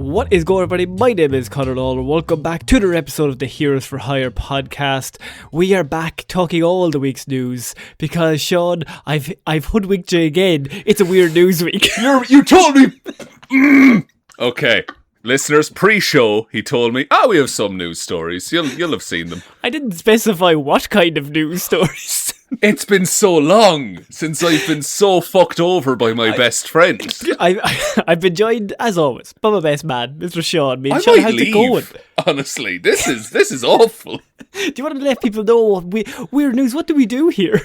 What is going on, everybody? My name is Ciara Lawler. Welcome back to another episode of the Heroes for Hire podcast. We are back talking all the week's news because, Sean, I've hoodwinked you again. It's a weird news week. You told me. Okay, listeners, pre-show, he told me, we have some news stories. You'll have seen them. I didn't specify what kind of news stories. It's been so long since I've been so fucked over by my best friend. I've been joined, as always, by my best man, Mr. Sean. I Sean, might how's it going? leave, honestly. This is awful. Do you want to let people know weird news? What do we do here?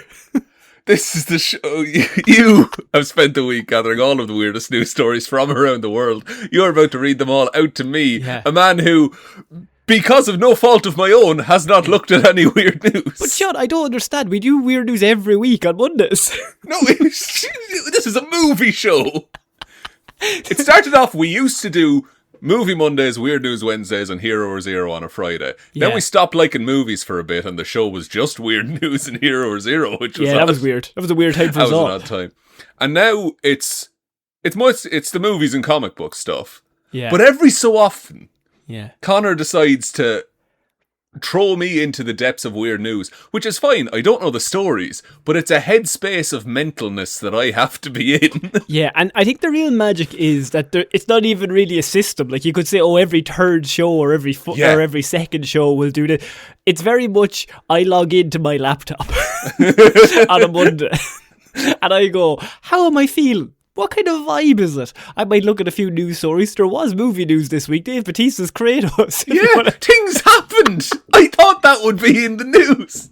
This is the show. You have spent the week gathering all of the weirdest news stories from around the world. You're about to read them all out to me, a man who, because of no fault of my own, has not looked at any weird news. But Sean, I don't understand. We do weird news every week on Mondays. No, this is a movie show. It started off, we used to do Movie Mondays, Weird News Wednesdays, and Hero or Zero on a Friday. Yeah. Then we stopped liking movies for a bit, and the show was just Weird News and Hero or Zero, which was that was weird. That was a weird time for us all. That was an odd time. And now it's the movies and comic book stuff. Yeah. But every so often, Connor decides to throw me into the depths of weird news, which is fine. I don't know the stories, but it's a headspace of mentalness that I have to be in. Yeah, and I think the real magic is that it's not even really a system. Like, you could say, every third show or every second show will do this. It's very much, I log into my laptop on a Monday, and I go, how am I feeling? What kind of vibe is it? I might look at a few news stories. There was movie news this week. Dave Bautista's Kratos. Yeah, things happened. I thought that would be in the news.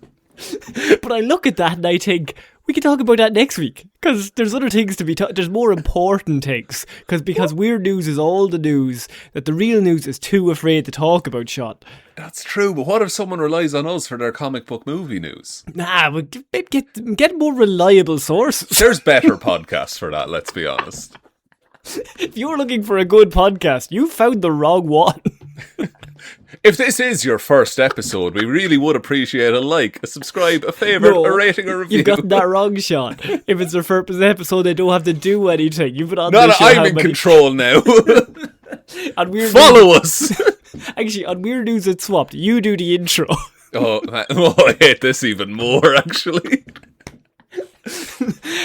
But I look at that and I think, we can talk about that next week. Because there's other things to be there's more important things. Because weird news is all the news that the real news is too afraid to talk about, Sean. That's true, but what if someone relies on us for their comic book movie news? But get more reliable sources. There's better podcasts for that, let's be honest. If you're looking for a good podcast, you found the wrong one. If this is your first episode, we really would appreciate a like, a subscribe, a favourite, a rating, a review. You've gotten that wrong, Sean. If it's their first episode, they don't have to do anything. You've been on this show. I'm in control now. Follow us. Actually, on Weird News It's Swapped, you do the intro. I hate this even more, actually.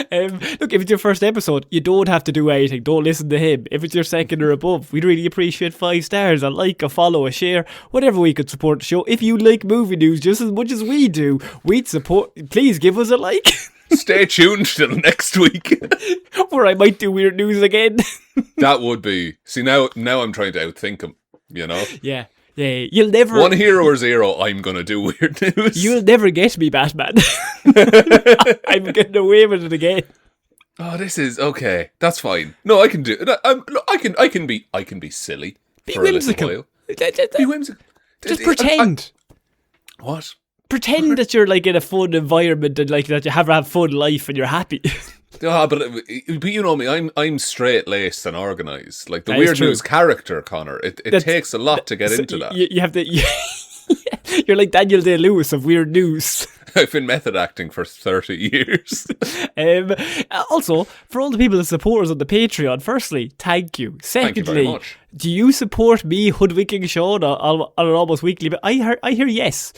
Look, if it's your first episode, you don't have to do anything. Don't listen to him. If it's your second or above, we'd really appreciate 5 stars, a like, a follow, a share, whatever we could support the show. If you like movie news just as much as we do, we'd support. Please give us a like. Stay tuned till next week, where I might do weird news again. That would be. See, now I'm trying to outthink him. You know? Yeah. Yeah, you'll never... One Hero or Zero, I'm going to do weird news. You'll never get me, Batman. I'm getting away with it again. Oh, this is... Okay, that's fine. No, I can do... I can be silly for whimsical. A little while. Be whimsical. Just pretend. What? Pretend that you're like in a fun environment and like that you have a fun life and you're happy. But you know me, I'm straight-laced and organised. Like the weird news character, Connor, it takes a lot to get into that. You have to... You're like Daniel Day-Lewis of Weird News. I've been method acting for 30 years. Also, for all the people that support us on the Patreon, firstly, thank you. Secondly, thank you very much. Do you support me hoodwinking Sean on an almost weekly? But I hear yes.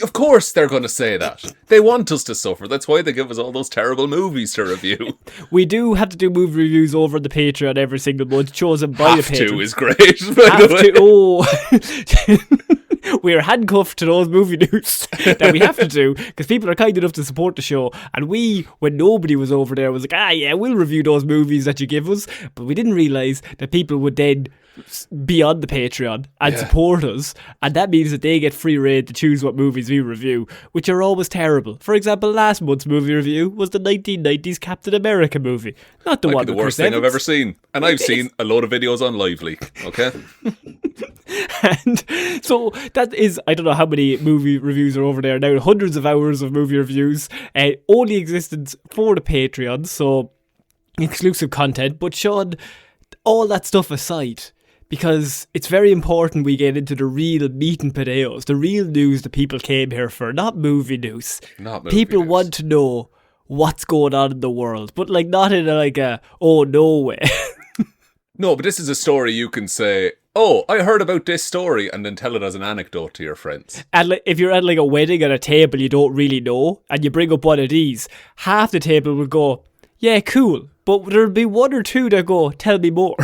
Of course they're going to say that. They want us to suffer. That's why they give us all those terrible movies to review. We do have to do movie reviews over the Patreon every single month, chosen by the Patreon. Have to is great, by the way. We're handcuffed to those movie news that we have to do because people are kind enough to support the show. And we, when nobody was over there, was like, we'll review those movies that you give us. But we didn't realise that people would then be on the Patreon and support us, and that means that they get free rein to choose what movies we review, which are always terrible. For example, last month's movie review was the 1990s Captain America movie, not the one the worst thing I've ever seen, and I've seen a load of videos on LiveLeak. Okay. And so that is, I don't know how many movie reviews are over there now, hundreds of hours of movie reviews, only existence for the Patreon, so exclusive content. But Sean, all that stuff aside, because it's very important we get into the real meat and potatoes, the real news that people came here for, not movie news. People want to know what's going on in the world, but like not in a oh no way. No, but this is a story you can say, oh, I heard about this story, and then tell it as an anecdote to your friends. And if you're at like a wedding at a table you don't really know, and you bring up one of these, half the table will go, yeah, cool. But there'll be one or two that go, tell me more.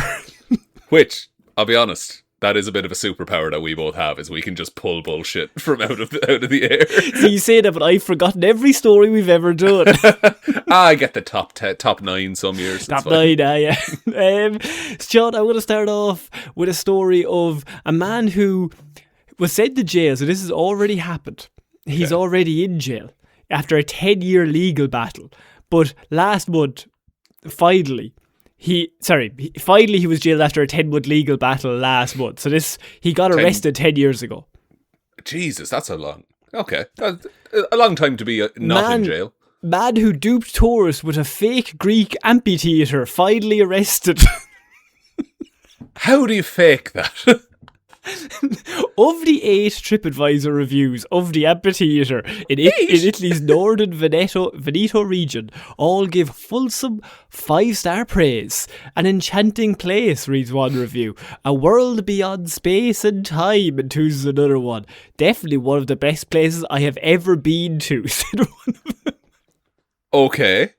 Which, I'll be honest, that is a bit of a superpower that we both have, is we can just pull bullshit from out of the air. So you say that, but I've forgotten every story we've ever done. I get the top 9 some years. Top 9, yeah. John, I want to start off with a story of a man who was sent to jail. So this has already happened. He's already in jail after a 10-year legal battle. But last month, finally he was jailed after a 10-month legal battle last month. So he got arrested 10 years ago. Jesus, that's a long time to be not in jail. Man who duped tourists with a fake Greek amphitheatre finally arrested. How do you fake that? Of the 8 TripAdvisor reviews of the amphitheatre in Italy's northern Veneto region, all give fulsome 5-star praise. An enchanting place, reads one review. A world beyond space and time, enthuses another one. Definitely one of the best places I have ever been to, said one of them. Okay.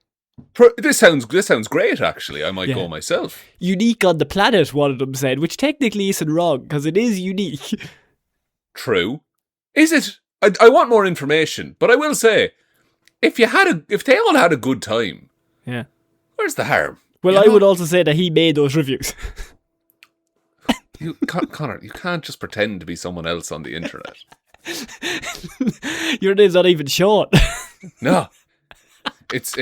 This sounds great, actually. I might go myself. Unique on the planet, one of them said, which technically isn't wrong, because it is unique. True. Is it? I want more information, but I will say, if they all had a good time, where's the harm? Well, I would also say that he made those reviews. Connor, you can't just pretend to be someone else on the internet. Your name's not even Sean. No. It's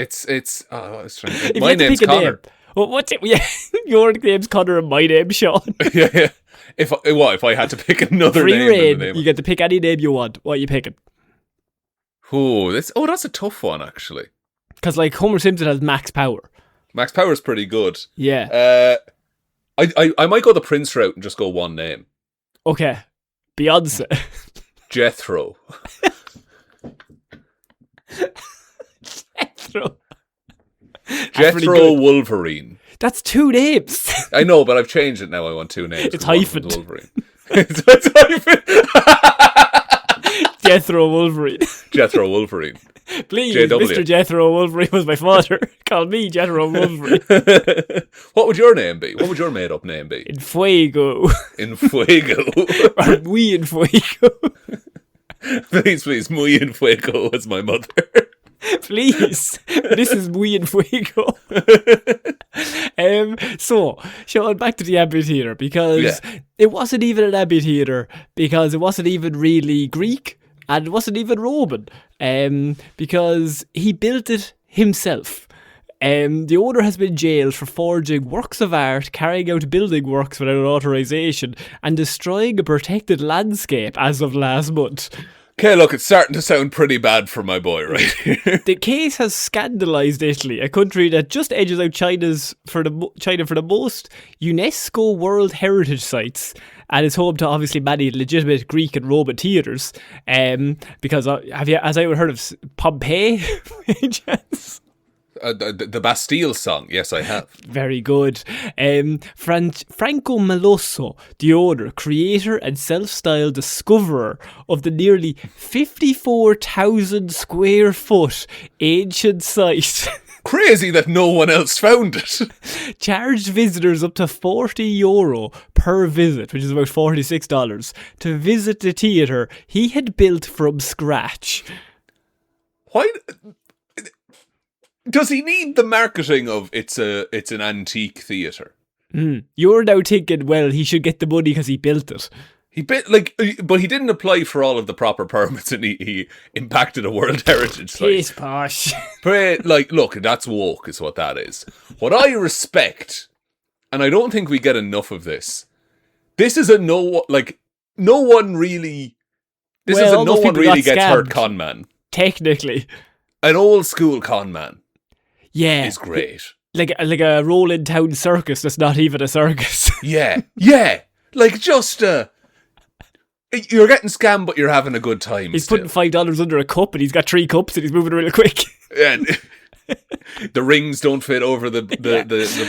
my name's Connor. Well, what's it? Yeah, your name's Connor and my name's Sean. Yeah. If I had to pick another Free name? Rein, you get to pick any name you want. What are you picking? That's a tough one, actually. Because like Homer Simpson has max power. Max power's pretty good. Yeah. I might go the Prince route and just go one name. Okay. Beyonce. Jethro. Jethro Wolverine. That's 2 names. I know, but I've changed it now. I want 2 names. It's hyphen. Wolverine. It's hyphen. Jethro Wolverine. Please, JW. Mr. Jethro Wolverine was my father. Call me Jethro Wolverine. What would your name be? What would your made-up name be? In Fuego. In Fuego. Or muy en Fuego. Please, muy en Fuego was my mother. Please, this is muy en Fuego. So, Sean, back to the amphitheatre, because it wasn't even an amphitheatre, because it wasn't even really Greek, and it wasn't even Roman, because he built it himself. The owner has been jailed for forging works of art, carrying out building works without authorization, and destroying a protected landscape as of last month. Okay, look, it's starting to sound pretty bad for my boy right here. The case has scandalised Italy, a country that just edges out China for the most UNESCO World Heritage Sites, and is home to obviously many legitimate Greek and Roman theatres. Because has anyone heard of Pompeii? The Bastille song, yes, I have. Very good. Franco Meloso, the owner, creator, and self-styled discoverer of the nearly 54,000 square foot ancient site. Crazy that no one else found it. Charged visitors up to €40 per visit, which is about $46, to visit the theatre he had built from scratch. Why? Does he need the marketing of it's an antique theatre? You're now thinking, well, he should get the money because he built it. But he didn't apply for all of the proper permits, and he impacted a World Heritage Site. Piss posh. Look, that's woke, is what that is. What I respect, and I don't think we get enough of this. This is a no one really gets hurt con man. Technically, an old school con man. Yeah, is great. Like a rolling town circus that's not even a circus. Yeah. Just you're getting scammed, but you're having a good time. He's putting $5 under a cup, and he's got 3 cups, and he's moving real quick. And the rings don't fit over the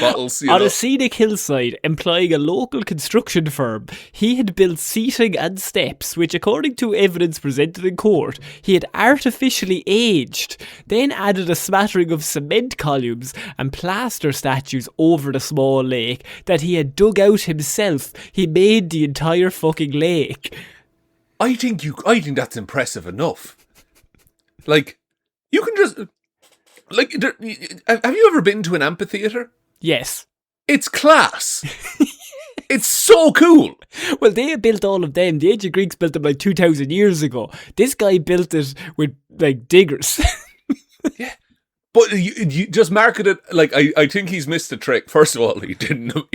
bottles. On a scenic hillside, employing a local construction firm, he had built seating and steps, which, according to evidence presented in court, he had artificially aged, then added a smattering of cement columns and plaster statues over the small lake that he had dug out himself. He made the entire fucking lake. I think that's impressive enough. Like, you can just... Like, have you ever been to an amphitheatre? Yes. It's class. It's so cool. Well, they built all of them. The ancient Greeks built them like 2,000 years ago. This guy built it with, like, diggers. Yeah. But you just market it, like, I think he's missed a trick. First of all, he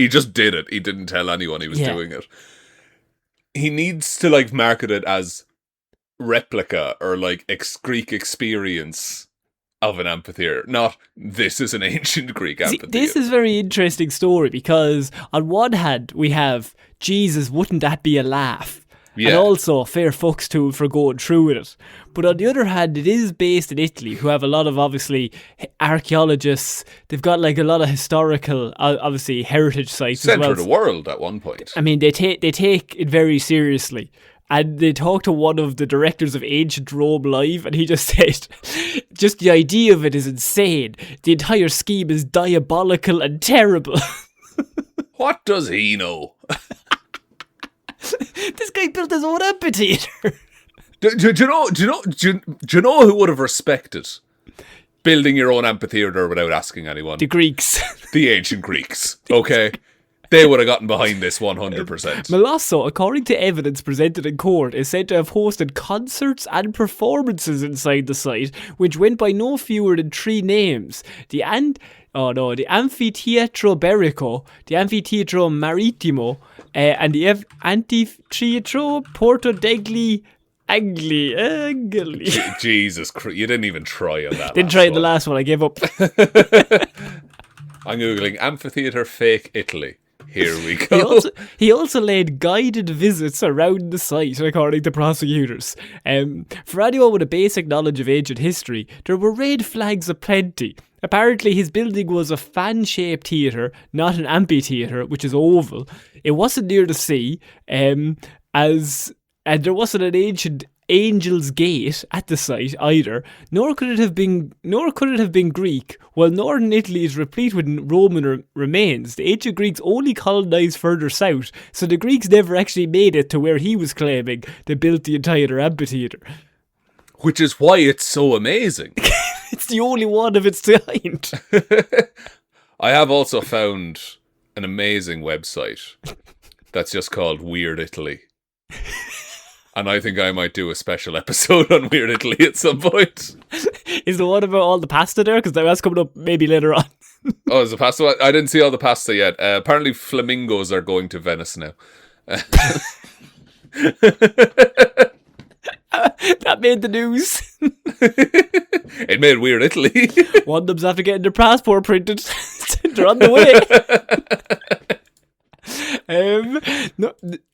just did it. He didn't tell anyone he was doing it. He needs to, like, market it as replica or, like, Greek experience of an amphitheatre, not this is an ancient Greek amphitheatre. See, this is a very interesting story because on one hand we have, Jesus, wouldn't that be a laugh? Yeah. And also fair fucks to him for going through with it. But on the other hand, it is based in Italy, who have a lot of, obviously, archaeologists. They've got like a lot of historical, obviously, heritage sites Centre as well. of the world at one point. I mean, they take it very seriously. And they talked to one of the directors of Ancient Rome Live, and he just said, just the idea of it is insane. The entire scheme is diabolical and terrible. What does he know? This guy built his own amphitheatre. Do you know who would have respected building your own amphitheatre without asking anyone? The Greeks. The ancient Greeks. Okay. They would have gotten behind this 100%. Molosso, according to evidence presented in court, is said to have hosted concerts and performances inside the site, which went by no fewer than 3 names. The Anfiteatro Berico, the Anfiteatro Marittimo, and the Anfiteatro Porto degli Angli. Jesus Christ, you didn't even try on that. Didn't try the last one, I gave up. I'm Googling amphitheatre fake Italy. Here we go. He also led guided visits around the site, according to prosecutors. For anyone with a basic knowledge of ancient history, there were red flags aplenty. Apparently, his building was a fan-shaped theatre, not an amphitheatre, which is oval. It wasn't near the sea, and there wasn't an ancient Angel's Gate at the site either, nor could it have been Greek. While northern Italy is replete with Roman remains, the ancient Greeks only colonised further south, so the Greeks never actually made it to where he was claiming they built the entire amphitheatre. Which is why it's so amazing. It's the only one of its kind. I have also found an amazing website that's just called Weird Italy. And I think I might do a special episode on Weird Italy at some point. Is the one about all the pasta there? Because that's coming up maybe later on. Oh, is the pasta? I didn't see all the pasta yet. Apparently flamingos are going to Venice now. That made the news. It made Weird Italy. One of them's after getting their passport printed. They're on the way.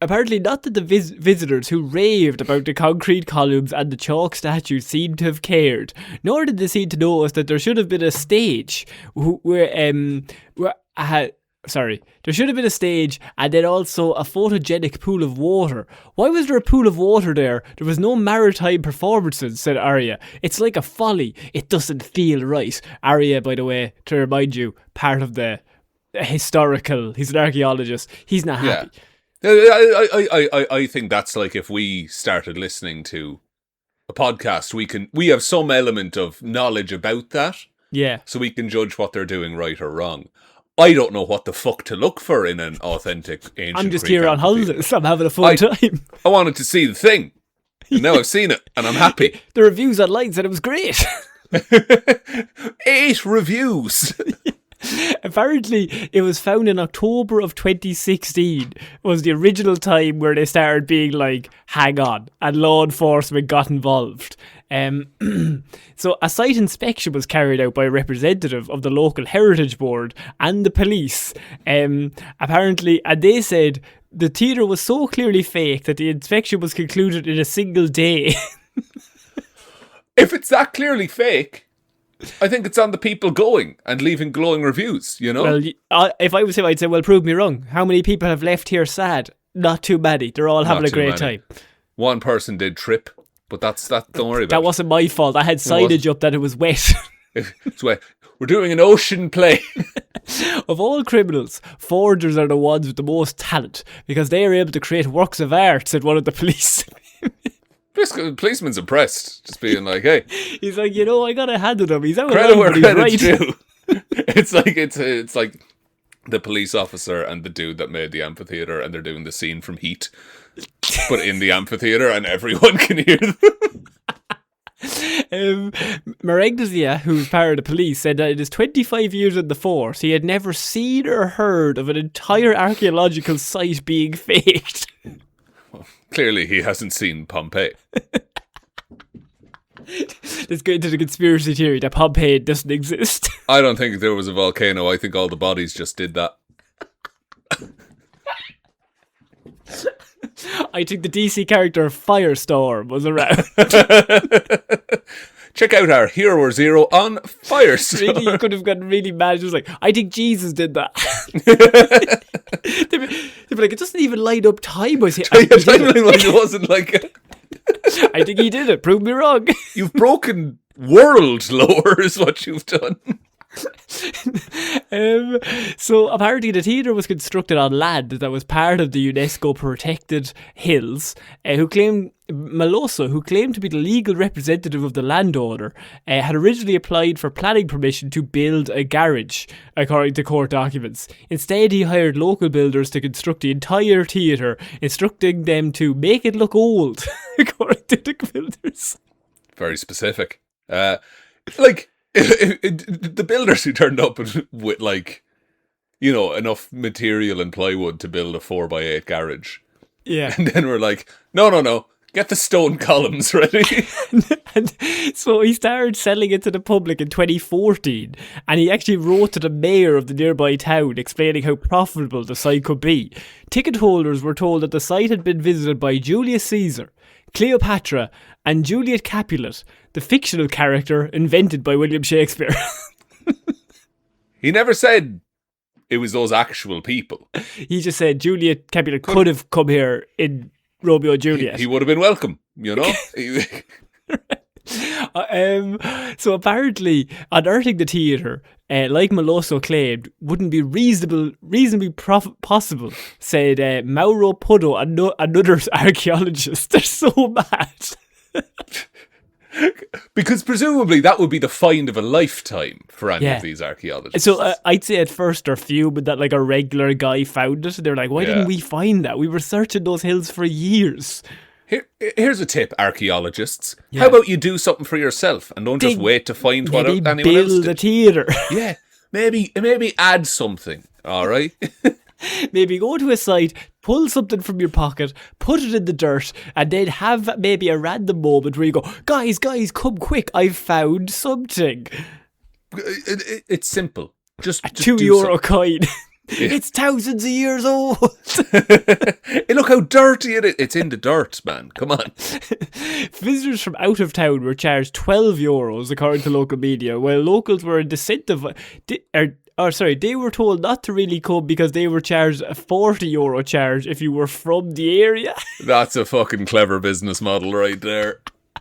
Apparently not that the visitors who raved about the concrete columns and the chalk statues seemed to have cared, nor did they seem to notice that there should have been a stage there should have been a stage and then also a photogenic pool of water. Why was there a pool of water there? There was no maritime performances, said Arya. It's like a folly. It doesn't feel right. Arya, by the way, to remind you, part of the historical, he's an archaeologist. He's not happy. Yeah. I think that's like if we started listening to a podcast, we have some element of knowledge about that. Yeah. So we can judge what they're doing right or wrong. I don't know what the fuck to look for in an authentic ancient I'm just Greek here on holidays. I'm having a fun time. I wanted to see the thing. And now I've seen it and I'm happy. The reviews online said it was great. 8 reviews. Apparently, it was found in October of 2016 was the original time where they started being like, hang on, and law enforcement got involved. So a site inspection was carried out by a representative of the local heritage board and the police. Apparently, and they said the theatre was so clearly fake that the inspection was concluded in a single day. If it's that clearly fake, I think it's on the people going and leaving glowing reviews, you know? Well, if I was him, I'd say, well, prove me wrong. How many people have left here sad? Not too many. They're all having a great time. One person did trip, but that's that. Don't worry about it. That wasn't my fault. I had signage up that it was wet. It's wet. We're doing an ocean play. Of all criminals, forgers are the ones with the most talent because they are able to create works of art, said one of the police. The policeman's impressed, just being like, hey. He's like, I got a hand on him. He's out credit where credit's right. due. It's like the police officer and the dude that made the amphitheatre, and they're doing the scene from Heat, but in the amphitheatre, and everyone can hear them. Marengzia, who's part of the police, said that in his 25 years in the force, he had never seen or heard of an entire archaeological site being faked. Well, clearly he hasn't seen Pompeii. Let's go into the conspiracy theory that Pompeii doesn't exist. I don't think there was a volcano. I think all the bodies just did that. I think the DC character Firestorm was around. Check out our Hero Zero on Firestorm. Really, you could have gotten really mad. It was like, I think Jesus did that. They'd be like, it doesn't even line up time-wise. It wasn't like... I think he did it. Prove me wrong. You've broken world lore is what you've done. So apparently the theatre was constructed on land that was part of the UNESCO protected hills, who claimed to be the legal representative of the landowner, had originally applied for planning permission to build a garage, according to court documents. Instead, he hired local builders to construct the entire theatre, instructing them to make it look old, according to the builders. Very specific. The builders who turned up with, like, enough material and plywood to build a 4x8 garage. Yeah. And then we're like, no, get the stone columns ready. And so he started selling it to the public in 2014, and he actually wrote to the mayor of the nearby town explaining how profitable the site could be. Ticket holders were told that the site had been visited by Julius Caesar, Cleopatra, and Juliet Capulet, the fictional character invented by William Shakespeare. He never said it was those actual people. He just said Juliet Capulet could have come here in Romeo and Juliet. He would have been welcome, So apparently, unearthing the theatre, like Meloso claimed, wouldn't be reasonably possible, said Mauro Pudo, another archaeologist. They're so mad. Because presumably that would be the find of a lifetime for any of these archaeologists. So I'd say at first they're fuming that like a regular guy found it. They're like, why didn't we find that? We were searching those hills for years. Here's a tip, archaeologists. How about you do something for yourself and don't just wait to find what anyone else did? Build a theatre. Yeah, maybe add something, all right? Maybe go to a site, pull something from your pocket, put it in the dirt, and then have maybe a random moment where you go, guys, come quick, I've found something. It's simple. Just a €2 coin. Yeah. It's thousands of years old. Hey, look how dirty it is. It's in the dirt, man. Come on. Visitors from out of town were charged €12, according to local media, while locals were incentivized. They were told not to really come because they were charged a €40 charge if you were from the area. That's a fucking clever business model right there.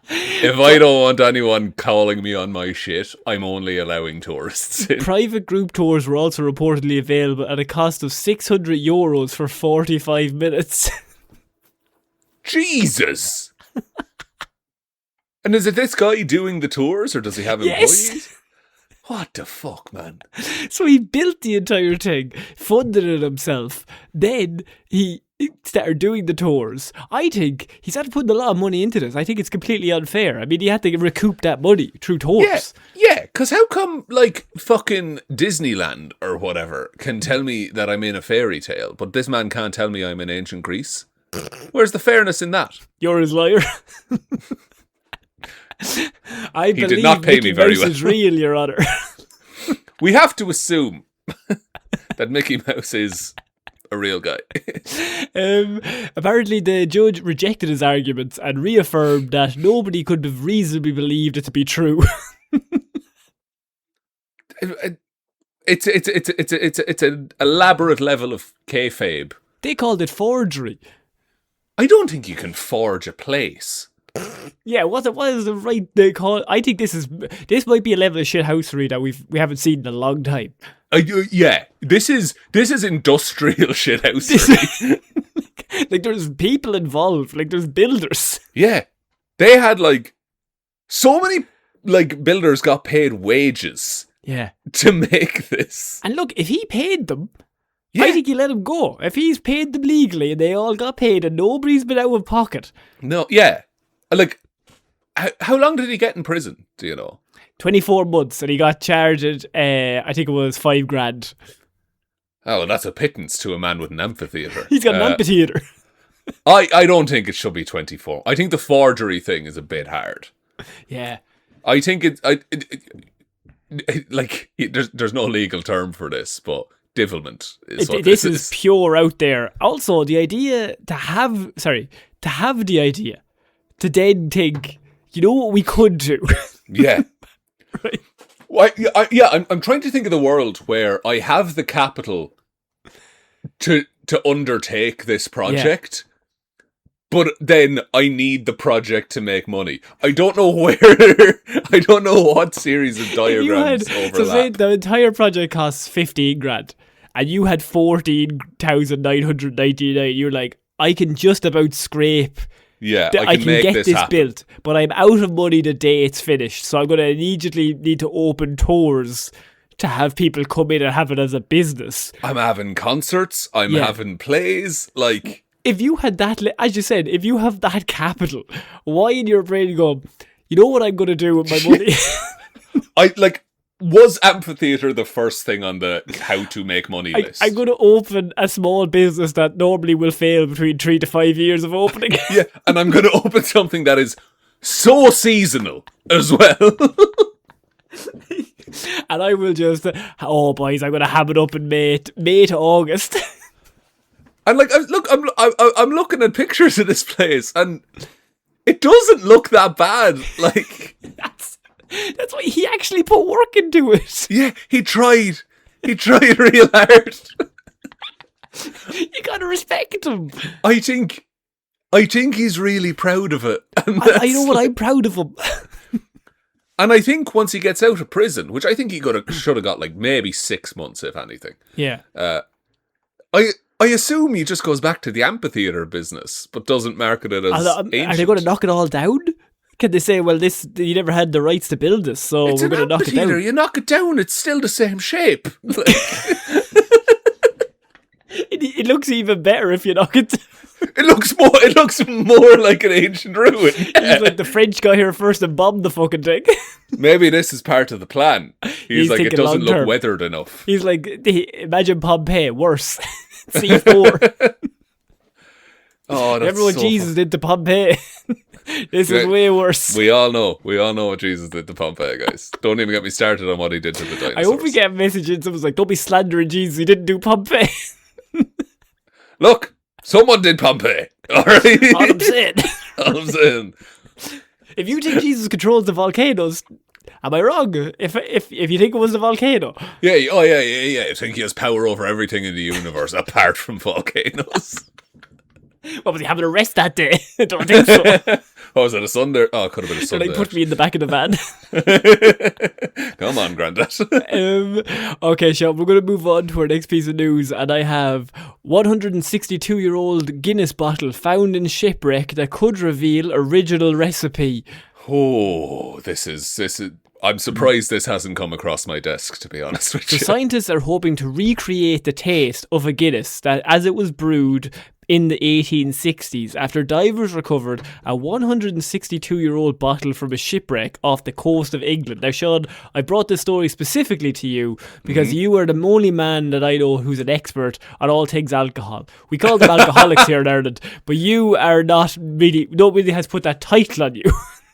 If I don't want anyone calling me on my shit, I'm only allowing tourists in. Private group tours were also reportedly available at a cost of €600 for 45 minutes. Jesus! And is it this guy doing the tours, or does he have employees? Yes. What the fuck, man? So he built the entire thing, funded it himself, then he started doing the tours. I think he's had to put a lot of money into this. I think it's completely unfair. I mean, he had to recoup that money through tours. Yeah, because how come, like, fucking Disneyland or whatever can tell me that I'm in a fairy tale, but this man can't tell me I'm in ancient Greece? Where's the fairness in that? You're his liar. I believe did not pay Mickey me very Mouse well. is real, Your Honour. We have to assume that Mickey Mouse is a real guy. Apparently, the judge rejected his arguments and reaffirmed that nobody could have reasonably believed it to be true. It's an elaborate level of kayfabe. They called it forgery. I don't think you can forge a place. Yeah, what is the right they call it? I think this might be a level of shithousery that we haven't seen in a long time. Yeah, this is industrial shithousery. Like there's people involved, like there's builders. Yeah, they had like so many like builders got paid wages. Yeah, to make this. And look, if he paid them, yeah. I think you let him go. If he's paid them legally and they all got paid and nobody's been out of pocket. No, yeah. Like, how long did he get in prison? Do you know? 24 months, and he got charged. I think it was $5,000. Oh, well, that's a pittance to a man with an amphitheatre. He's got an amphitheatre. I don't think it should be 24. I think the forgery thing is a bit hard. Yeah. I think there's no legal term for this, but devilment is what this is. This is pure out there. Also, the idea to have the idea to then think, you know what we could do? Yeah. Right. Well, I'm trying to think of the world where I have the capital to undertake this project, but then I need the project to make money. I don't know where. I don't know what series of diagrams overlap. So say the entire project costs $15,000, and you had 14,999. You're like, I can just about scrape. Yeah, I can make get this built, but I'm out of money the day it's finished. So I'm going to immediately need to open tours to have people come in and have it as a business. I'm having concerts. I'm having plays. Like, if you had that, as you said, if you have that capital, why in your brain go, you know what I'm going to do with my money? Was amphitheatre the first thing on the how to make money list? I'm going to open a small business that normally will fail between 3 to 5 years of opening. Yeah, and I'm going to open something that is so seasonal as well. And I will just, boys, I'm going to have it up in May to August. And like, I'm looking at pictures of this place, and it doesn't look that bad. Like, that's why he actually put work into it. Yeah, he tried. He tried real hard. You gotta respect him. I think he's really proud of it. I know what I'm proud of him. And I think once he gets out of prison, which I think he should have got like maybe 6 months, if anything. Yeah. I assume he just goes back to the amphitheatre business, but doesn't market it as ancient. Are they going to knock it all down? Can they say, well, you never had the rights to build this, so we're going to knock it down? You knock it down, it's still the same shape. It looks even better if you knock it down. It looks more like an ancient ruin. Yeah. He's like, the French got here first and bombed the fucking thing. Maybe this is part of the plan. He's like, it doesn't look weathered enough. He's like, imagine Pompeii, worse. C4. Oh, that's remember what Jesus did to Pompeii? This is way worse. We all know what Jesus did to Pompeii, guys. Don't even get me started on what he did to the dinosaurs. I hope we get a message and someone's like, don't be slandering Jesus, he didn't do Pompeii. Look, someone did Pompeii. Alright? All I'm saying. All I'm saying. If you think Jesus controls the volcanoes, am I wrong? If you think it was the volcano? Yeah. Oh, yeah. I think he has power over everything in the universe apart from volcanoes. What, was he having a rest that day? I don't think so. Oh, was it a Sunday? Oh, it could have been a Sunday. They put me in the back of the van. Come on, Grandad. Okay, Sean, we're going to move on to our next piece of news, and I have 162-year-old Guinness bottle found in shipwreck that could reveal original recipe. Oh, this is. I'm surprised this hasn't come across my desk, to be honest with you. So scientists are hoping to recreate the taste of a Guinness that, as it was brewed in the 1860s, after divers recovered a 162-year-old bottle from a shipwreck off the coast of England. Now, Sean, I brought this story specifically to you because you are the only man that I know who's an expert on all things alcohol. We call them alcoholics here in Ireland, but you are not really, nobody has put that title on you.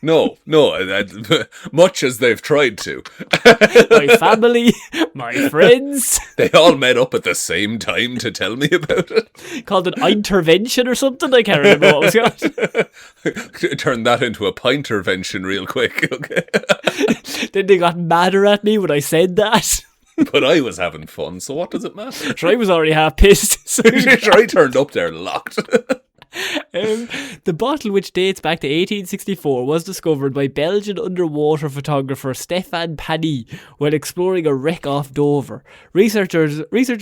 No, much as they've tried to. My family, my friends. They all met up at the same time to tell me about it. Called an intervention or something. I can't remember what it was called. Turn that into a pintervention real quick, okay? Then they got madder at me when I said that. But I was having fun, so what does it matter? I was already half pissed. So I turned up there locked. The bottle, which dates back to 1864, was discovered by Belgian underwater photographer Stefan Pani while exploring a wreck off Dover. Researchers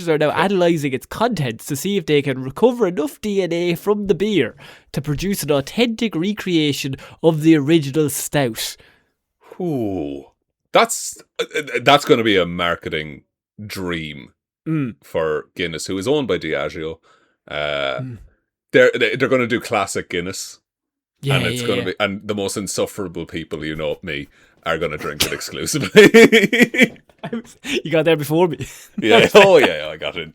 are now analysing its contents to see if they can recover enough DNA from the beer to produce an authentic recreation of the original stout. Ooh, that's going to be a marketing dream for Guinness, who is owned by Diageo. They're going to do classic Guinness, and it's going to be, and the most insufferable people, me, are going to drink it exclusively. You got there before me. Yeah. Oh yeah, I got it.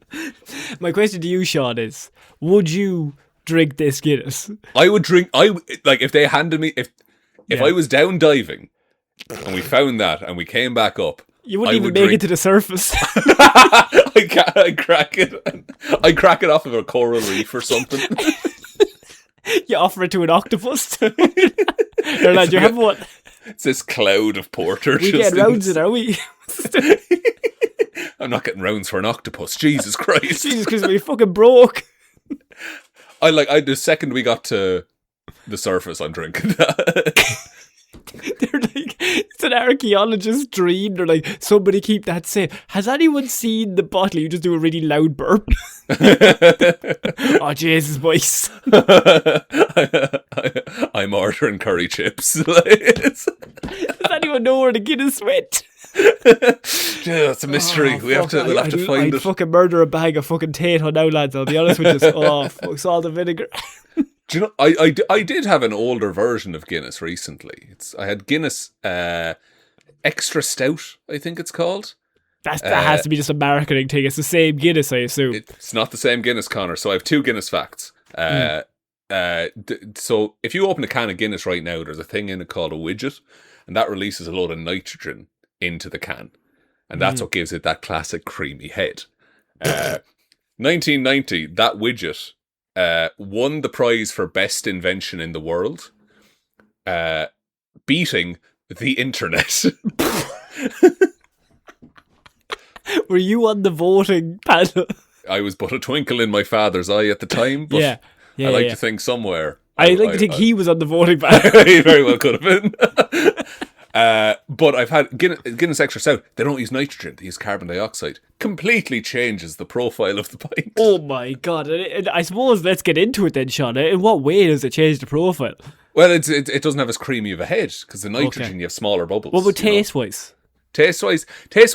My question to you, Sean, is: would you drink this Guinness? I would drink. If they handed me if I was down diving and we found that and we came back up. You wouldn't even make it to the surface. I crack it off of a coral reef or something. You offer it to an octopus. They're like, you have one. It's this cloud of porter. We get rounds it, are we? I'm not getting rounds for an octopus. Jesus Christ. Jesus, because we fucking broke. The second we got to the surface, I'm drinking that. They're like, it's an archaeologist's dream. They're like, somebody keep that safe. Has anyone seen the bottle? You just do a really loud burp. Oh, Jesus, boys. I'm ordering curry chips. Does anyone know where the Guinness went? Yeah, it's a mystery. We'll have to find it. I'd fucking murder a bag of fucking Tate now, lads. I'll be honest with you. Oh, fuck, salt and vinegar. Do you know, I did have an older version of Guinness recently. I had Guinness Extra Stout, I think it's called. That has to be just a marketing thing. It's the same Guinness, I assume. It's not the same Guinness, Connor. So I have two Guinness facts. So if you open a can of Guinness right now, there's a thing in it called a widget, and that releases a load of nitrogen into the can. And that's what gives it that classic creamy head. 1990, that widget won the prize for best invention in the world, beating the internet. Were you on the voting panel? I was but a twinkle in my father's eye at the time, but I like to think somewhere. I like to think he was on the voting panel. He very well could have been. But I've had Guinness Extra Stout. They don't use nitrogen; they use carbon dioxide. Completely changes the profile of the pint. Oh my god! I suppose let's get into it then, Sean. In what way does it change the profile? Well, it doesn't have as creamy of a head because the nitrogen you have smaller bubbles. What about taste wise? Taste wise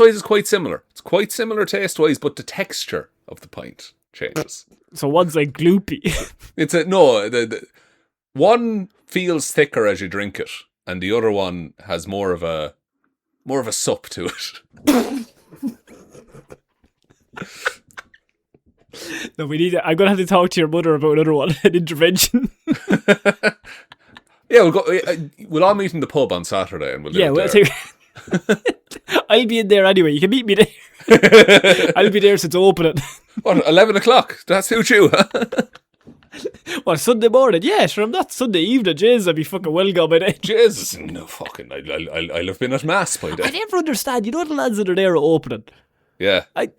is quite similar. It's quite similar taste wise, but the texture of the pint changes. So one's like gloopy. The one feels thicker as you drink it, and the other one has more of a sup to it. No, I'm gonna have to talk to your mother about another one, an intervention. Yeah, we'll all meet in the pub on Saturday, and we'll do it there. I'll be in there anyway. You can meet me there. I'll be there since opening. What, 11 o'clock? That suits you, huh? What, Sunday morning? Yeah, sure, I'm not Sunday evening. Jesus, I'd be fucking well gone by then. Jesus, no fucking, I'll have been at mass by then. I never understand. You know the lads that are there at opening? Yeah. I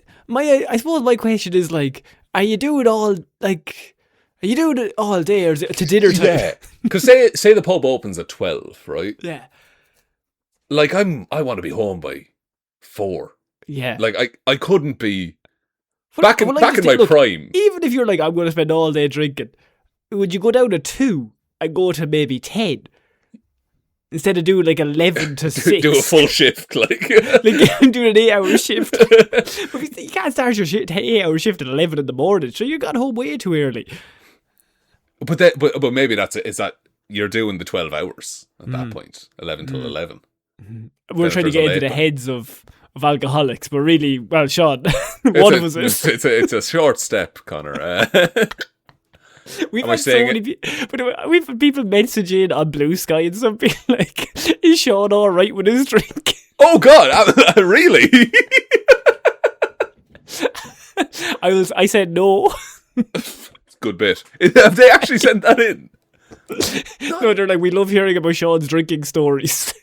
suppose my question is like, are you doing it all day or is it to dinner time? Yeah. Because say the pub opens at 12, right? Yeah. Like, I want to be home by 4. Yeah. Like, I couldn't be... Back in my prime. Even if you're like, I'm going to spend all day drinking, would you go down to 2 and go to maybe 10? Instead of doing like 11 to 6. Do a full shift, like. Like doing an 8-hour shift. But you can't start your 8-hour shift at 11 in the morning, so you got home way too early. But maybe that's it. Is that you're doing the 12 hours at that point, 11 till 11. We're trying to get into the heads of alcoholics, but really, well, Sean, one of us is. It's a short step, Connor. We've Am I had so saying many but we've had people message in on Blue Sky and something like, is Sean all right with his drink? Oh God, really? I said no. Good bit. Have they actually sent that in? No, they're like, we love hearing about Sean's drinking stories.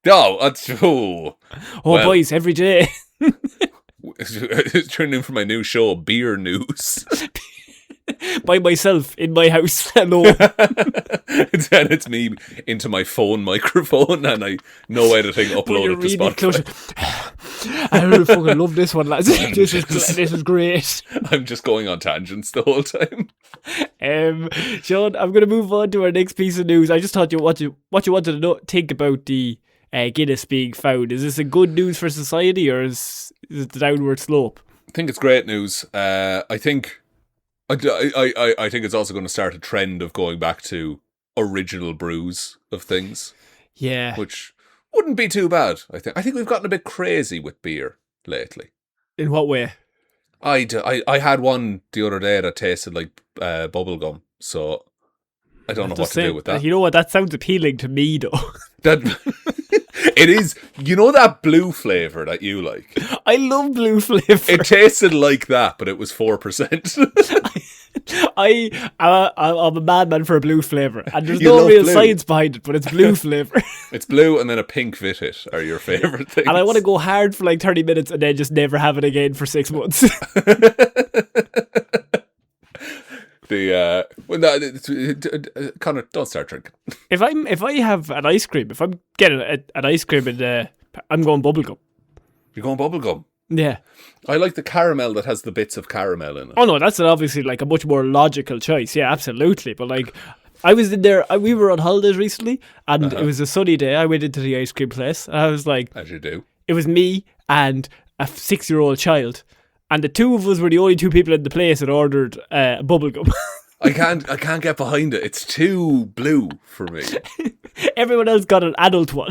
Oh, well, boys, every day. It's turned in for my new show, Beer News. By myself, in my house, alone. And it's me into my phone microphone, and no editing, uploaded to Spotify. I really fucking love this one, lads. This is great. I'm just going on tangents the whole time. Sean, I'm going to move on to our next piece of news. I just thought what you wanted to think about the Guinness being found. Is this a good news for society, or is it the downward slope? I think it's great news. I think it's also going to start a trend of going back to original brews of things. Yeah. Which wouldn't be too bad, I think. I think we've gotten a bit crazy with beer lately. In what way? I had one the other day that tasted like bubblegum, so I don't know what to do with that. You know what? That sounds appealing to me, though. It is. You know that blue flavour that you like? I love blue flavour. It tasted like that, but it was 4%. I'm a madman for a blue flavour, and there's no real science behind it, but it's blue flavour. It's blue and then a pink Vitit are your favourite things. And I want to go hard for like 30 minutes and then just never have it again for 6 months. Connor, don't start drinking. If I have an ice cream, if I'm getting an ice cream and I'm going bubblegum. You're going bubblegum? Yeah. I like the caramel that has the bits of caramel in it. Oh no, that's obviously like a much more logical choice. Yeah, absolutely. But like, I was in there, we were on holidays recently, and it was a sunny day. I went into the ice cream place, and I was like, as you do. It was me and a 6-year-old child. And the two of us were the only two people in the place that ordered bubblegum. I can't get behind it. It's too blue for me. Everyone else got an adult one.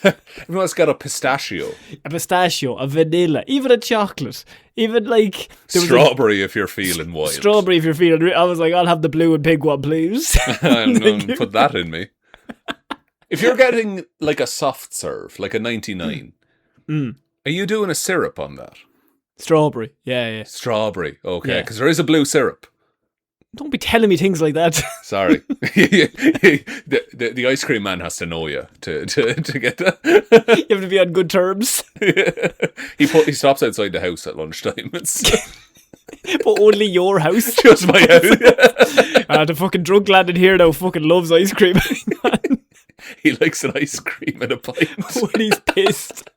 Everyone else got a pistachio. A pistachio, a vanilla, even a chocolate. Even like... Strawberry if you're feeling wild. Strawberry if you're feeling... I was like, I'll have the blue and pink one, please. Put that in me. If you're getting like a soft serve, like a 99, are you doing a syrup on that? Strawberry, yeah. Strawberry, okay, because there is a blue syrup. Don't be telling me things like that. Sorry. the ice cream man has to know you to get that. You have to be on good terms. He stops outside the house at lunchtime. But only your house? Just my house. The fucking drunk lad in here now fucking loves ice cream. He likes an ice cream and a pint. When he's pissed.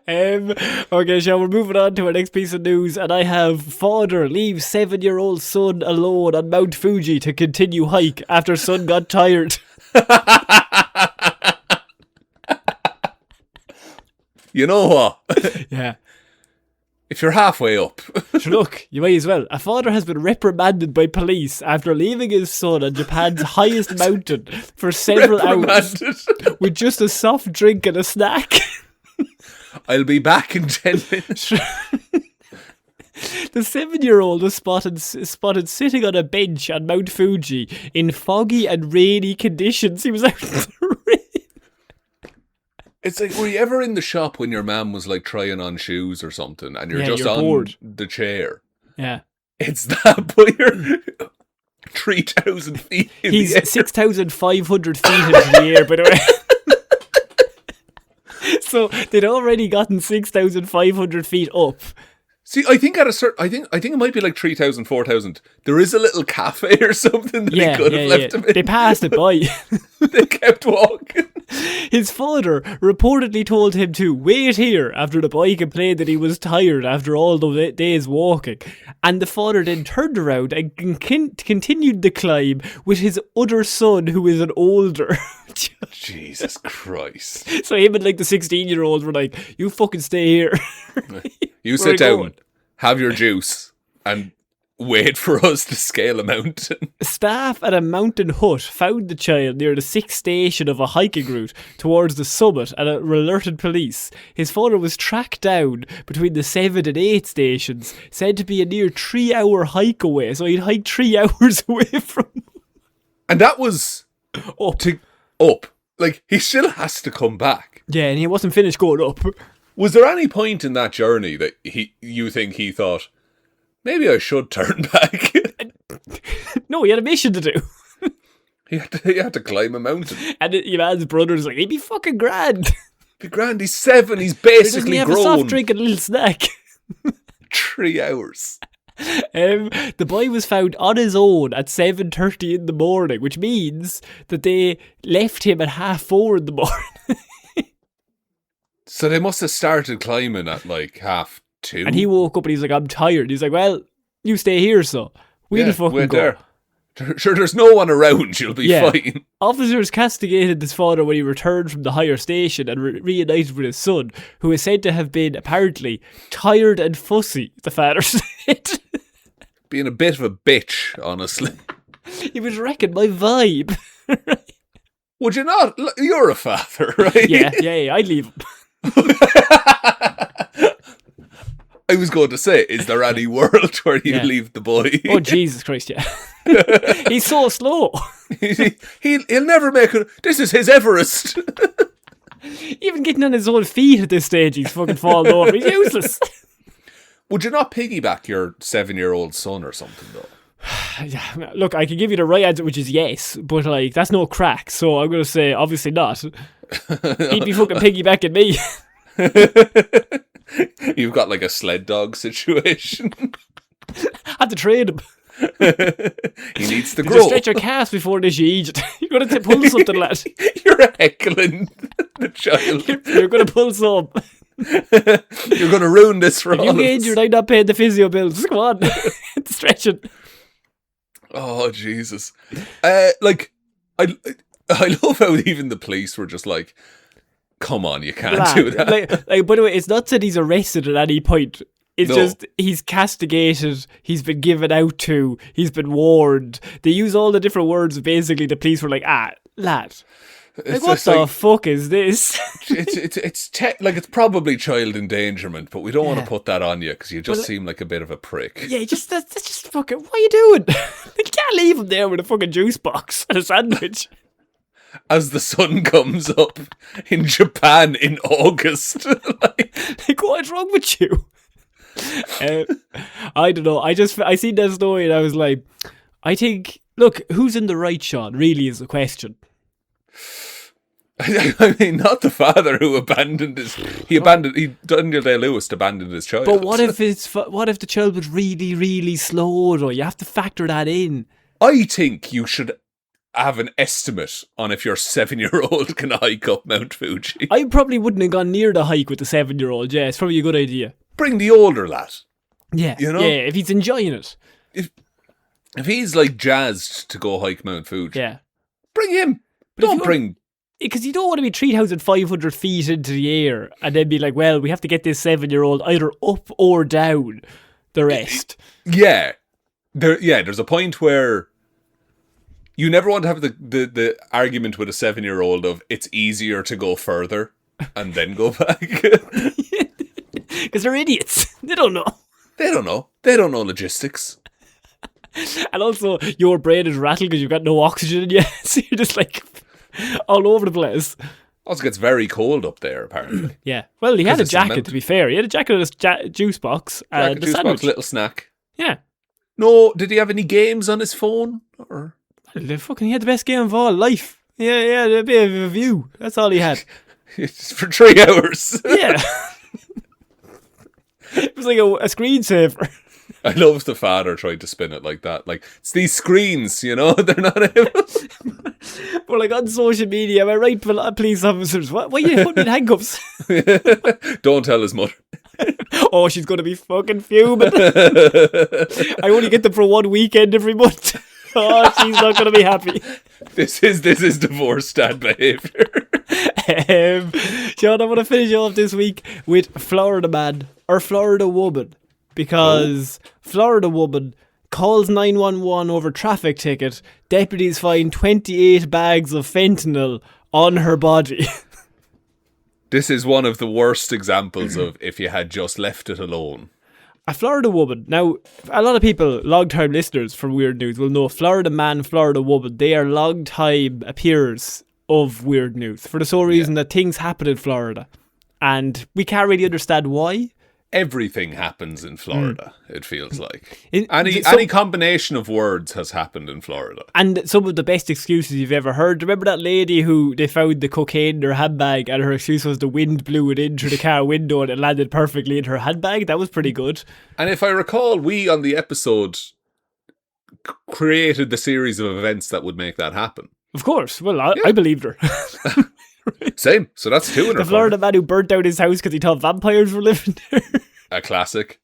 Okay, Sean, we're moving on to our next piece of news, and I have father leaves 7-year-old son alone on Mount Fuji to continue hike after son got tired. You know what? Yeah. If you're halfway up. Sure, look, you may as well. A father has been reprimanded by police after leaving his son on Japan's highest mountain for several hours with just a soft drink and a snack. I'll be back in 10 minutes. The 7-year-old was spotted sitting on a bench on Mount Fuji in foggy and rainy conditions. He was out in the rain. It's like, were you ever in the shop when your mum was like trying on shoes or something and you're just on bored. The chair? Yeah. It's that, but you're 3,000 feet in He's the air. 6,500 feet into the air, by the way. So they'd already gotten 6,500 feet up. See, I think at a certain, I think it might be like 3,000, 4,000. There is a little cafe or something that they could have left him in. They passed it by. They kept walking. His father reportedly told him to wait here after the boy complained that he was tired after all the days walking. And the father then turned around and continued the climb with his other son, who is an older. Jesus Christ. So him and like the 16-year-old were like, you fucking stay here. You sit down, have your juice, and wait for us to scale a mountain. Staff at a mountain hut found the child near the 6th station of a hiking route towards the summit and alerted police. His father was tracked down between the 7 and 8 stations, said to be a near 3-hour hike away. So he'd hiked 3 hours away from... And that was up. Like, he still has to come back. Yeah, and he wasn't finished going up. Was there any point in that journey that you think he thought, maybe I should turn back? No, he had a mission to do. He had to climb a mountain. And your man's brother's like, he'd be fucking grand. Be grand, he's 7, he's basically have grown. A soft drink and a little snack. 3 hours. The boy was found on his own at 7:30 in the morning, which means that they left him at 4:30 in the morning. So they must have started climbing at like 2:30. And he woke up and he's like, I'm tired. He's like, well, you stay here, so we'll fucking go. There. Sure, there's no one around, you'll be fine. Officers castigated his father when he returned from the higher station and reunited with his son, who is said to have been, apparently, tired and fussy, the father said. Being a bit of a bitch, honestly. He was wrecking my vibe. Would you not? You're a father, right? Yeah, I'd leave him. I was going to say, is there any world where you leave the boy? Oh, Jesus Christ, yeah. He's so slow. He'll never make it. This is his Everest. Even getting on his own feet at this stage, he's fucking falling over. He's useless. Would you not piggyback your 7-year-old son or something, though? Look, I can give you the right answer, which is yes, but like that's no crack, so I'm going to say obviously not. He'd be fucking piggybacking me. You've got like a sled dog situation. Had to train him. He needs to grow. Just stretch your calves before this, you eat it. You're going to pull something, lad. You're heckling the child. You're going to pull some. You're going to ruin this for all of us. You get injured, I'm not paying the physio bills. Come on. Stretching. Oh, Jesus. Like, I love how even the police were just like, come on, you can't do that. Like, by the way, it's not that he's arrested at any point. It's just he's castigated, he's been given out to, he's been warned. They use all the different words. Basically, the police were like, lad. Like, what the fuck is this? It's probably child endangerment, but we don't want to put that on you because you just seem like a bit of a prick. Yeah, that's just fucking, what are you doing? You can't leave him there with a fucking juice box and a sandwich. As the sun comes up in Japan in August. like, what's wrong with you? I don't know. I seen that story and I was like, I think, look, who's in the right, Sean, really is the question. I mean, not the father who abandoned Daniel Day-Lewis abandoned his child. But what if the child was really, really slow, though? You have to factor that in. I think you should have an estimate on if your 7-year-old can hike up Mount Fuji. I probably wouldn't have gone near the hike with the 7-year-old. Yeah, it's probably a good idea. Bring the older lad. Yeah, you know? Yeah, if he's enjoying it. If he's like jazzed to go hike Mount Fuji, bring him. Don't bring. Because you don't want to be 3,500 feet into the air and then be like, well, we have to get this 7-year-old either up or down the rest. Yeah. There's a point where you never want to have the argument with a 7-year-old of it's easier to go further and then go back. Because they're idiots. They don't know. They don't know logistics. And also, your brain is rattled because you've got no oxygen in you. So you're just like all over the place. Also gets very cold up there, apparently. Yeah. Well, he had a jacket, to be fair. He had a jacket and his juice box. And juice box, little snack. Yeah. No, did he have any games on his phone? Or? He had the best game of all life. Yeah, a bit of a view. That's all he had. For 3 hours. Yeah. It was like a screensaver. I love the father tried to spin it like that. Like, it's these screens, you know? They're not able. But like on social media, am I right, police officers? Why are you putting in handcuffs? Don't tell his mother. Oh, she's going to be fucking fuming. I only get them for one weekend every month. Oh, she's not going to be happy. This is divorce dad behaviour. Sean, I want to finish off this week with Florida man or Florida woman. Because Florida woman calls 911 over traffic ticket. Deputies find 28 bags of fentanyl on her body. This is one of the worst examples of if you had just left it alone. A Florida woman. Now, a lot of people, long-time listeners from Weird News, will know Florida man, Florida woman. They are long-time appearers of Weird News for the sole reason that things happen in Florida. And we can't really understand why. Everything happens in Florida, it feels like. Any combination of words has happened in Florida. And some of the best excuses you've ever heard. Remember that lady who they found the cocaine in her handbag and her excuse was the wind blew it in through the car window and it landed perfectly in her handbag? That was pretty good. And if I recall, we on the episode created the series of events that would make that happen. Of course. Well, I believed her. Same. So that's two in her. The Florida man who burnt down his house because he thought vampires were living there. A classic.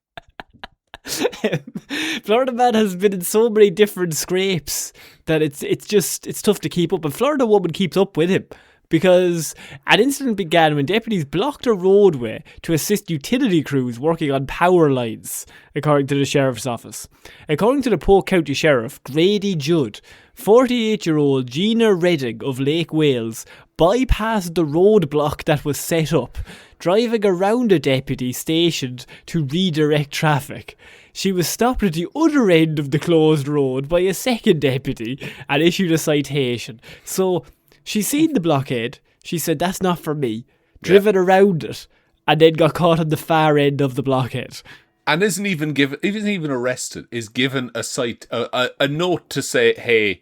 Florida man has been in so many different scrapes that it's tough to keep up. And Florida woman keeps up with him because an incident began when deputies blocked a roadway to assist utility crews working on power lines, according to the sheriff's office. According to the Polk County Sheriff, Grady Judd, 48-year-old Gina Redding of Lake Wales bypassed the roadblock that was set up, driving around a deputy stationed to redirect traffic. She was stopped at the other end of the closed road by a second deputy and issued a citation. So she seen the blockade. She said, "That's not for me." Driven around it and then got caught on the far end of the blockade. And isn't even arrested, is given a note to say, hey,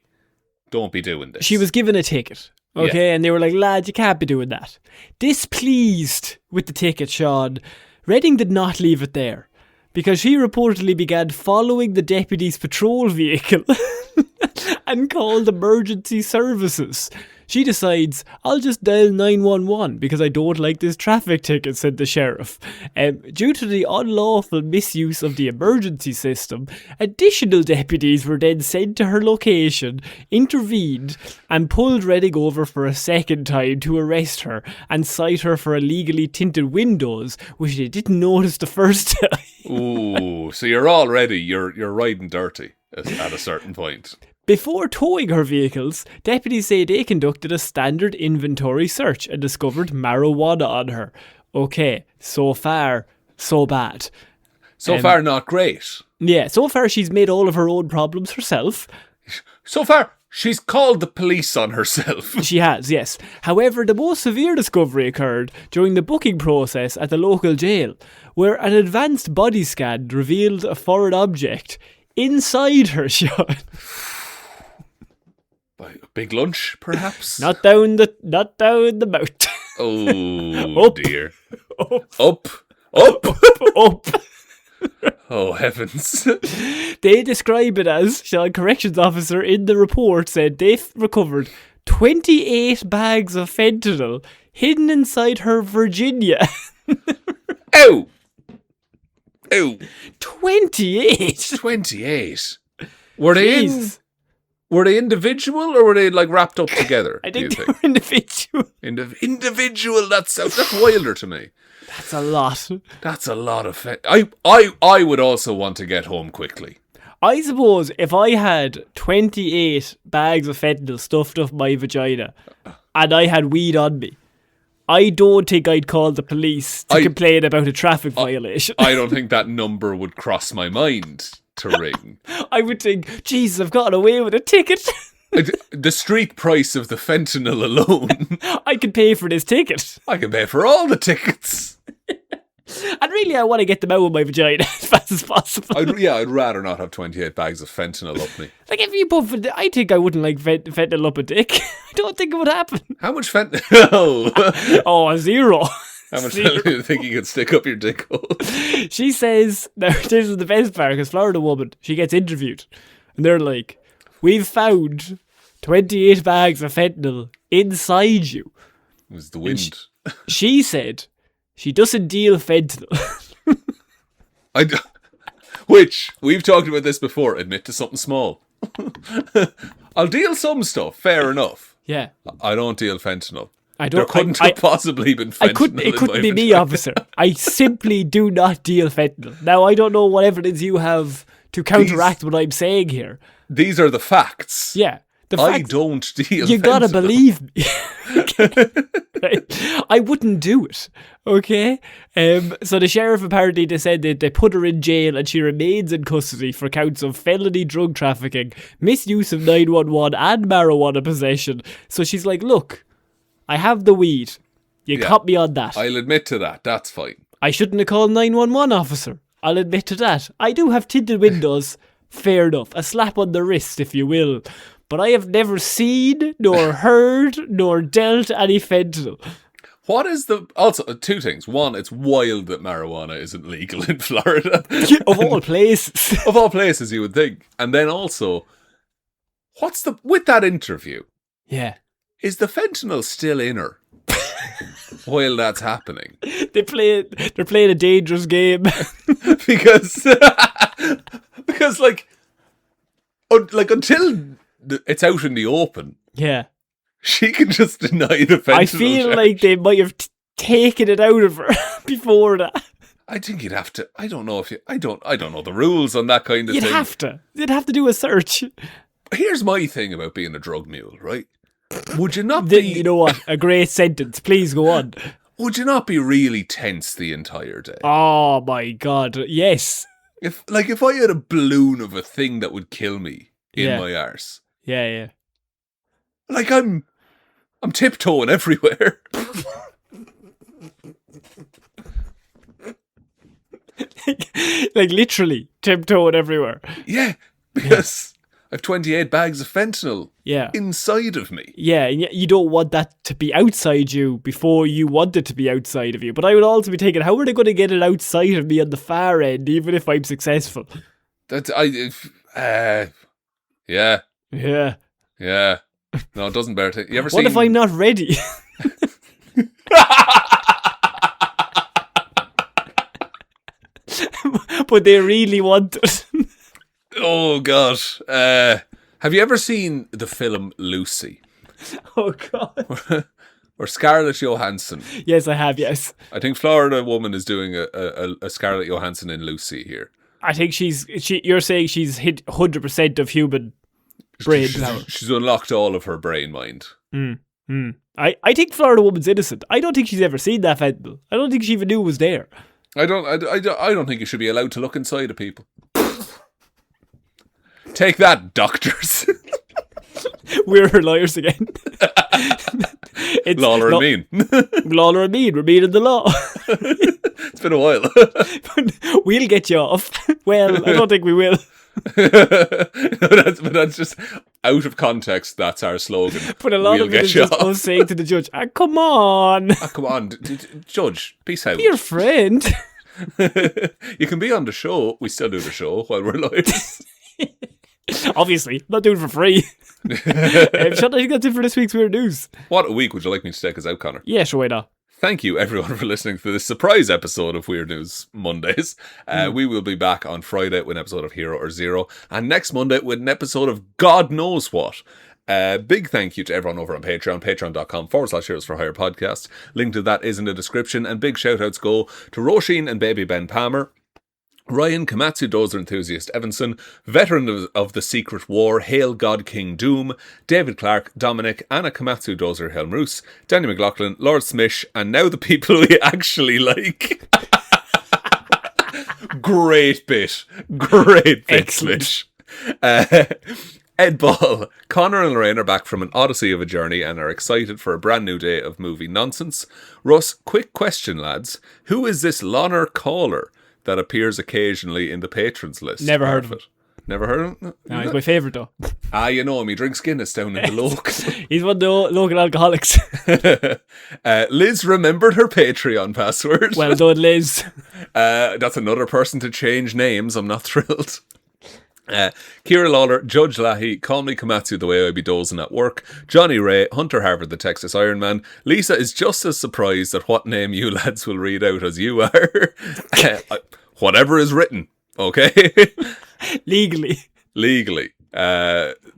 don't be doing this. She was given a ticket. Okay, and they were like, "Lad, you can't be doing that." Displeased with the ticket, Sean, Redding did not leave it there, because she reportedly began following the deputy's patrol vehicle and called emergency services. She decides, "I'll just dial 911 because I don't like this traffic ticket," said the sheriff. Due to the unlawful misuse of the emergency system, additional deputies were then sent to her location, intervened, and pulled Redding over for a second time to arrest her and cite her for illegally tinted windows, which they didn't notice the first time. Ooh, so you're riding dirty at a certain point. Before towing her vehicles, deputies say they conducted a standard inventory search and discovered marijuana on her. Okay, so far, so bad. So far, not great. Yeah, so far she's made all of her own problems herself. So far, she's called the police on herself. She has, yes. However, the most severe discovery occurred during the booking process at the local jail, where an advanced body scan revealed a foreign object inside her, Sean. A big lunch, perhaps? Not down the mouth. Oh, up, dear. Up. Oh, heavens. They describe it as, Sean, corrections officer in the report said they've recovered 28 bags of fentanyl hidden inside her Virginia. Ow! 28? 28? Were they individual or were they like wrapped up together? I think they were individual. Individual, that's wilder to me. That's a lot. That's a lot of I would also want to get home quickly. I suppose if I had 28 bags of fentanyl stuffed up my vagina and I had weed on me, I don't think I'd call the police to complain about a traffic violation. I don't think that number would cross my mind to ring. I would think, Jesus, I've gotten away with a ticket. The street price of the fentanyl alone. I can pay for this ticket. I can pay for all the tickets. And really, I want to get them out of my vagina as fast as possible. I'd rather not have 28 bags of fentanyl up me. Like, if you put I think I wouldn't like fentanyl up a dick. I don't think it would happen. How much fentanyl? Oh, 0. How much fentanyl do you think you could stick up your dick hole? She says, now this is the best part, because Florida woman, she gets interviewed. And they're like, "We've found 28 bags of fentanyl inside you." It was the wind. She said she doesn't deal fentanyl. Which, we've talked about this before, admit to something small. I'll deal some stuff, fair enough. Yeah. I don't deal fentanyl. There couldn't have possibly been fentanyl. It couldn't be me, officer. I simply do not deal fentanyl. Now, I don't know what evidence you have to counteract what I'm saying here. These are the facts. Yeah. I don't deal. You gotta believe me. Right? I wouldn't do it. Okay? So the sheriff apparently, they said that they put her in jail and she remains in custody for counts of felony drug trafficking, misuse of 911 and marijuana possession. So she's like, look, I have the weed. You caught me on that. I'll admit to that. That's fine. I shouldn't have called 911 officer. I'll admit to that. I do have tinted windows. Fair enough. A slap on the wrist, if you will. But I have never seen, nor heard, nor dealt any fentanyl. What is also, two things. One, it's wild that marijuana isn't legal in Florida. Of all places. Of all places, you would think. And then also, with that interview? Yeah. Is the fentanyl still in her? While that's happening. They're playing a dangerous game. because until it's out in the open, yeah, she can just deny the fentanyl. I feel charge. like they might have taken it out of her before that. I think you'd have to. I don't know if you. I don't know the rules on that kind of thing. You'd have to do a search. Here's my thing about being a drug mule, right? Would you not be... You know what? A great sentence. Please go on. Would you not be really tense the entire day? Oh my God, yes. If I had a balloon of a thing that would kill me in my arse. Yeah. Like I'm tiptoeing everywhere. like literally tiptoeing everywhere. Yeah, because... I have 28 bags of fentanyl inside of me. Yeah, and you don't want that to be outside you before you want it to be outside of you. But I would also be thinking, how are they going to get it outside of me on the far end, even if I'm successful? Yeah. Yeah. No, it doesn't bear. You ever What if I'm not ready? But they really want it. Oh, God. Have you ever seen the film Lucy? Oh, God. Or Scarlett Johansson? Yes, I have, yes. I think Florida Woman is doing a Scarlett Johansson in Lucy here. I think you're saying she's hit 100% of human brain power. She's unlocked all of her brain mind. I think Florida Woman's innocent. I don't think she's ever seen that fentanyl. I don't think she even knew it was there. I don't think you should be allowed to look inside of people. Take that, doctors. We're lawyers again. Lawler and Mean. Lawler and Mean. We're mean in the law. It's been a while. We'll get you off. Well, I don't think we will. That's just out of context. That's our slogan. But a lot of it is just us saying to the judge, come on. Come on, Judge, peace out. Be your friend. You can be on the show. We still do the show while we're lawyers. Obviously, not doing it for free. Shut I think that's it for this week's Weird News. What a week would you like me to take us out, Connor? Yeah, sure, why not? Thank you, everyone, for listening to this surprise episode of Weird News Mondays. We will be back on Friday with an episode of Hero or Zero, and next Monday with an episode of God knows what. Big thank you to everyone over on Patreon, patreon.com/Heroes for Hire podcast. Link to that is in the description, and big shout outs go to Róisín and Baby Ben Palmer, Ryan, Kamatsu, Dozer, Enthusiast, Evanson, Veteran of the Secret War, Hail God King Doom, David Clarke, Dominic, Anna Kamatsu, Dozer, Hjelmroos, Danny McLaughlin, Lordsmish, and now the people we actually like. Great bit. Excellent. Ed Ball, Connor and Lorraine are back from an odyssey of a journey and are excited for a brand new day of movie nonsense. Russ, quick question, lads. Who is this Lonor Cawler that appears occasionally in the patrons list? Never heard of it. Never heard of him? No, he's my favourite though. You know him. He drinks Guinness down in the Loke. He's one of the local alcoholics. Liz remembered her Patreon password. Well done, Liz. That's another person to change names. I'm not thrilled. Ciara Lawler, Judge Leahy, Call Me Kamatsu the way I be dozing at work, Johnny Ray, Hunter Havard the Texas Ironman. Lisa is just as surprised at what name you lads will read out as you are. Whatever is written, okay? Legally.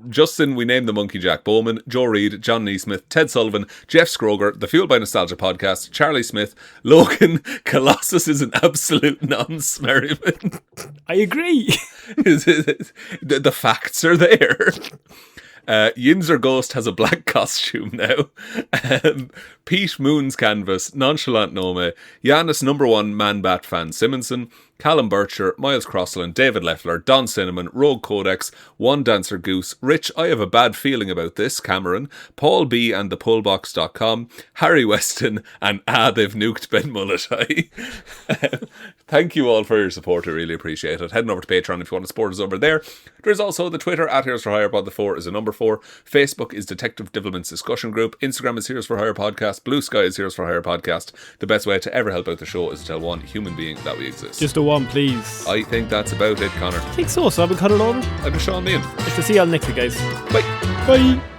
Justin, we named the monkey Jack Bowman, Joe Reid, John NeSmith, Ted Sullivan, Jeff Scroger, the Fueled by Nostalgia podcast, Charlie Smith, Logan, Colossus is an absolute nonce, Merriman. I agree. The facts are there. Yinzer Ghost has a black costume now. Pete Moon's Canvas, Nonchalant Nome, Janus #1 Man Bat fan Simonson, Callum Burcher, Myles Crossland, David Leffler, Don Cinnamon, Rogue Codex, One Dancer Goose, Rich, I have a bad feeling about this, Cameron, Paul B and thepullbox.com, Harry Weston, and they've nuked Ben Mulletay. Thank you all for your support. I really appreciate it. Heading over to Patreon if you want to support us over there. There's also the Twitter at Heroes for Hire Pod. The 4 is a number 4. Facebook is Detective Divilment's discussion group. Instagram is Heroes for Hire Podcast. Blue Sky is Heroes for Hire Podcast. The best way to ever help out the show is to tell one human being that we exist. Just a one, please. I think that's about it, Connor. I think so. So I've been Conor Lawler. I've been Sean Meehan. Nice to see you all next week, guys. Bye. Bye.